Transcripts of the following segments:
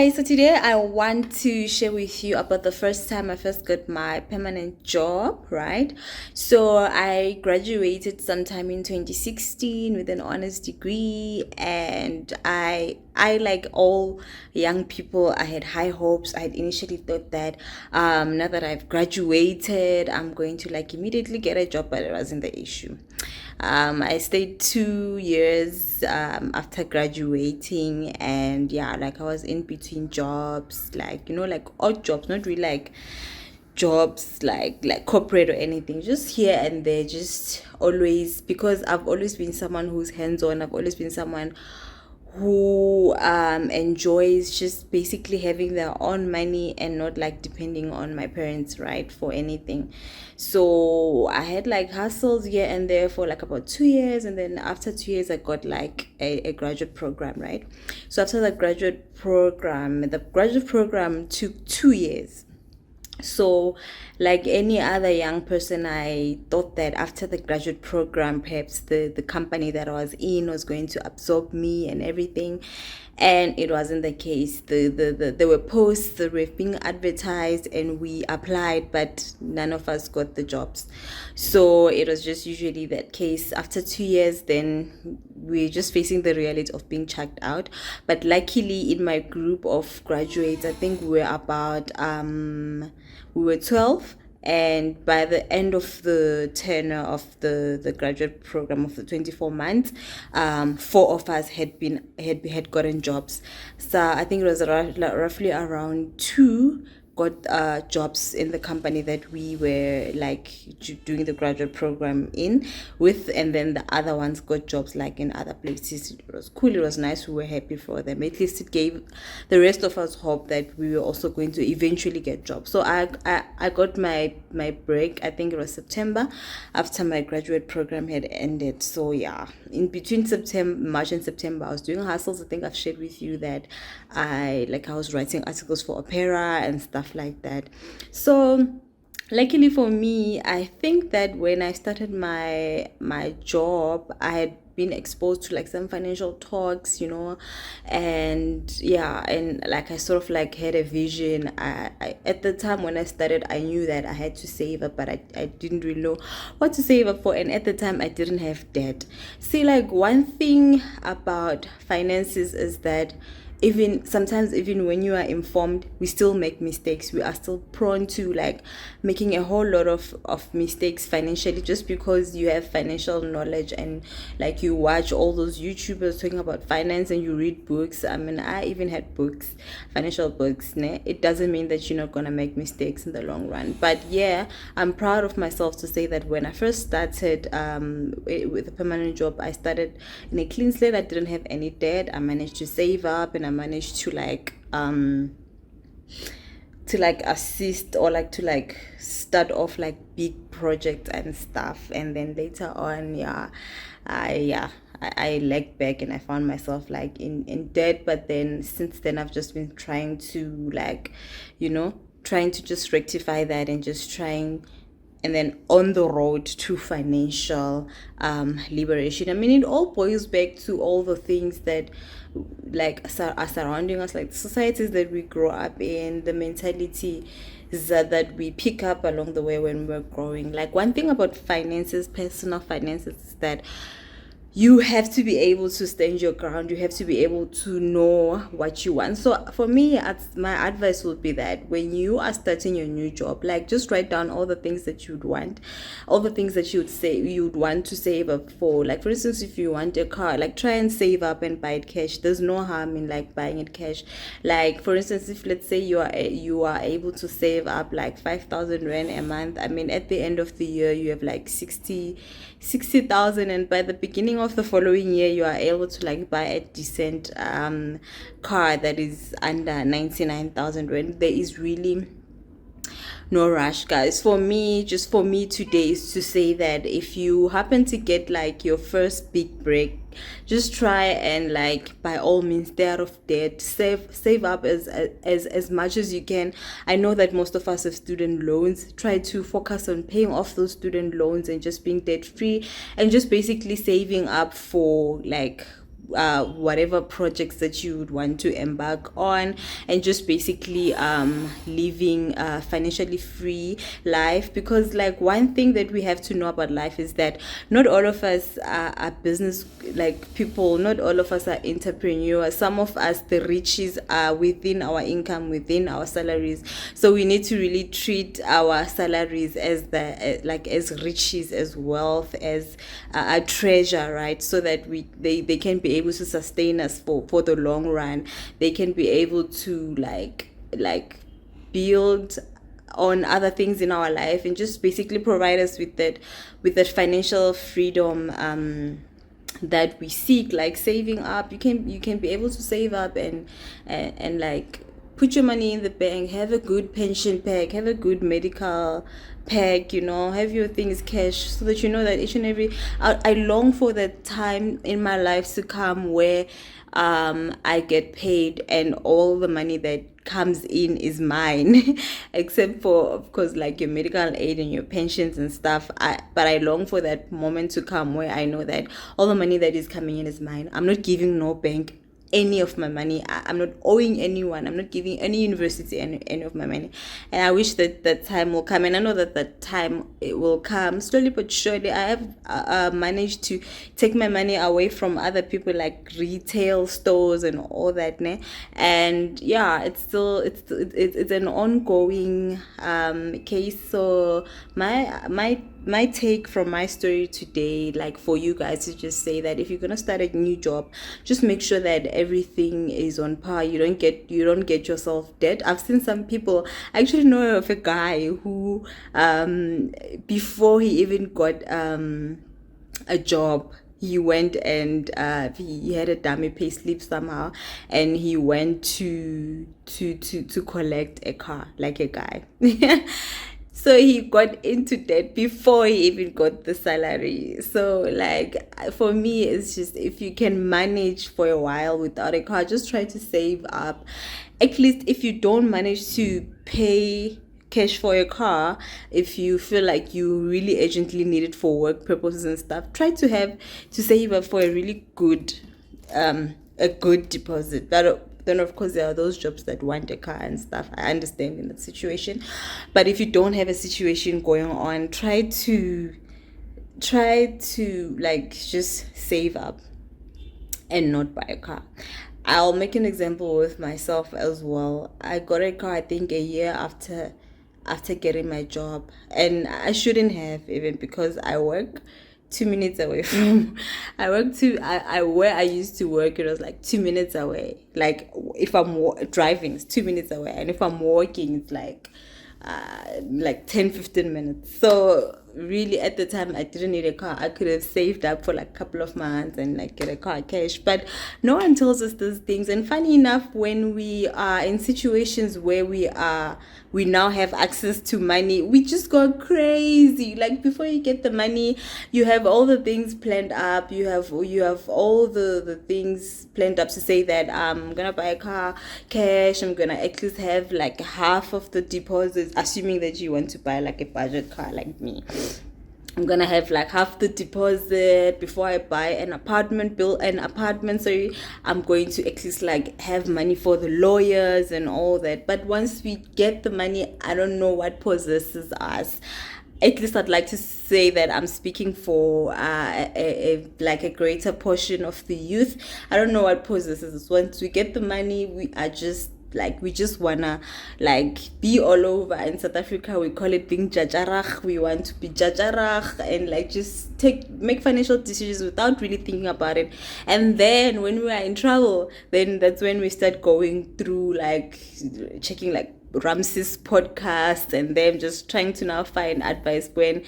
guys, so today I want to share with you about the first time I first got my permanent job, right? So I graduated sometime in 2016 with an honors degree, and I like all young people, I had high hopes. I had initially thought that now that I've graduated, I'm going to like immediately get a job, but it wasn't the issue. I stayed 2 years after graduating, and yeah, like I was in between jobs, like like odd jobs, not really like jobs like corporate or anything, just here and there, just always, because I've always been someone who's hands-on. I've always been someone who enjoys just basically having their own money and not like depending on my parents, right, for anything. So I had like hustles here and there for like about 2 years, and then after 2 years I got like a graduate program, right? So after the graduate program took 2 years. So, like any other young person, I thought that after the graduate program, perhaps the company that I was in was going to absorb me and everything. And it wasn't the case. There were posts that were being advertised, and we applied, but none of us got the jobs. So it was just usually that case. After 2 years, then we're just facing the reality of being checked out. But luckily, in my group of graduates, I think we were 12, and by the end of the tenure of the graduate program of the 24 months, four of us had gotten jobs. So I think it was roughly around two got jobs in the company that we were like doing the graduate program in with, and then the other ones got jobs like in other places. It was cool, it was nice, we were happy for them. At least it gave the rest of us hope that we were also going to eventually get jobs. So I got my break, I think it was September, after my graduate program had ended. So yeah, in between March and September, I was doing hustles. I think I've shared with you that I was writing articles for Opera and stuff like that. So luckily for me, I think that when I started my job, I had been exposed to like some financial talks, and yeah, and like I sort of like had a vision. I at the time when I started, I knew that I had to save up, but I didn't really know what to save up for, and at the time I didn't have debt. See, like one thing about finances is that even when you are informed, we still make mistakes. We are still prone to like making a whole lot of mistakes financially, just because you have financial knowledge and like you watch all those YouTubers talking about finance and you read books. I mean, I even had books, financial books, ne? It doesn't mean that you're not gonna make mistakes in the long run. But yeah, I'm proud of myself to say that when I first started with a permanent job, I started in a clean slate. I didn't have any debt. I managed to save up, and I managed to like assist, or like to like start off like big projects and stuff. And then later on, I lagged back and I found myself like in debt. But then since then, I've just been trying to like, trying to just rectify that, and just trying, and then on the road to financial liberation. I mean, it all boils back to all the things that like are surrounding us, like the societies that we grow up in, the mentality that we pick up along the way when we're growing. Like one thing about finances, personal finances, is that you have to be able to stand your ground. You have to be able to know what you want. So for me, my advice would be that when you are starting your new job, like just write down all the things that you'd want, all the things that you'd want to save up for. Like for instance, if you want a car, like try and save up and buy it cash. There's no harm in like buying it cash. Like for instance, if let's say you are able to save up like 5,000 rand a month, I mean at the end of the year you have like 60,000, and by the beginning of the following year you are able to like buy a decent car that is under 99,000 rand. There is really no rush, guys. For me today is to say that if you happen to get like your first big break, just try and like by all means stay out of debt. Save up as much as you can. I know that most of us have student loans. Try to focus on paying off those student loans and just being debt free, and just basically saving up for like whatever projects that you would want to embark on, and just basically living a financially free life. Because like one thing that we have to know about life is that not all of us are business like people, not all of us are entrepreneurs. Some of us, the riches are within our income, within our salaries. So we need to really treat our salaries as as riches, as wealth, as a treasure, right? So that they can be able to sustain us for the long run. They can be able to like build on other things in our life, and just basically provide us with that financial freedom that we seek. Like saving up, you can be able to save up and like put your money in the bank, have a good pension pack, have a good medical pack, have your things cash, so that you know that each and every I long for that time in my life to come where I get paid and all the money that comes in is mine except for, of course, like your medical aid and your pensions and stuff. But I long for that moment to come where I know that all the money that is coming in is mine. I'm not giving no bank any of my money. I'm not owing anyone. I'm not giving any university any of my money. And I wish that that time will come. And I know that that time it will come slowly but surely. I have managed to take my money away from other people, like retail stores and all that. Ne? And yeah, it's an ongoing case. So my take from my story today, like for you guys, to just say that if you're gonna start a new job, just make sure that everything is on par. You don't get yourself debt. I've seen some people. I actually know of a guy who before he even got a job, he went and he had a dummy pay slip somehow, and he went to collect a car, like a guy. So he got into debt before he even got the salary. So like for me, it's just, if you can manage for a while without a car, just try to save up. At least if you don't manage to pay cash for your car, if you feel like you really urgently need it for work purposes and stuff, try to save up for a really good a good deposit. That then of course there are those jobs that want a car and stuff. I understand in that situation, but if you don't have a situation going on, try to like just save up and not buy a car. I'll make an example with myself as well. I got a car, I think, a year after getting my job, and I shouldn't have, even because I work 2 minutes away from where I used to work. It was like 2 minutes away. Like if I'm driving, it's 2 minutes away, and if I'm walking, it's like 10-15 minutes. So really, at the time, I didn't need a car. I could have saved up for like a couple of months and like get a car cash, but no one tells us those things. And funny enough, when we are in situations where we now have access to money, we just go crazy. Like before you get the money, you have all the things planned up. You have all the things planned up to say that I'm gonna buy a car cash. I'm gonna at least have like half of the deposits, assuming that you want to buy like a budget car like me. I'm gonna have like half the deposit before I buy an apartment. Sorry, I'm going to at least like have money for the lawyers and all that. But once we get the money, I don't know what possesses us. At least I'd like to say that I'm speaking for a greater portion of the youth. I don't know what possesses us. Once we get the make we are just we just wanna be all over. In South Africa we call it being jajarach. We want to be jajarach and just make financial decisions without really thinking about it. And then when we are in trouble, then that's when we start going through checking Ramses podcast and them just trying to now find advice, when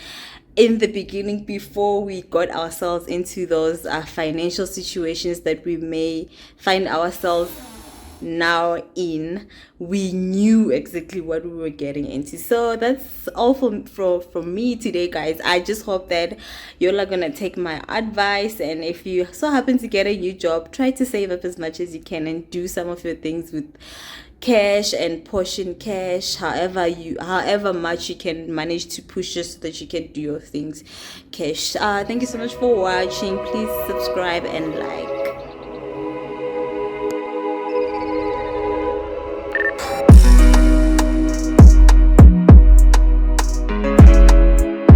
in the beginning, before we got ourselves into those financial situations that we may find ourselves now in, we knew exactly what we were getting into. So that's all from me today, guys. I just hope that you're gonna take my advice, and if you so happen to get a new job, try to save up as much as you can and do some of your things with cash and portion cash, however much you can manage to push, just so that you can do your things cash. Thank you so much for watching. Please subscribe and like.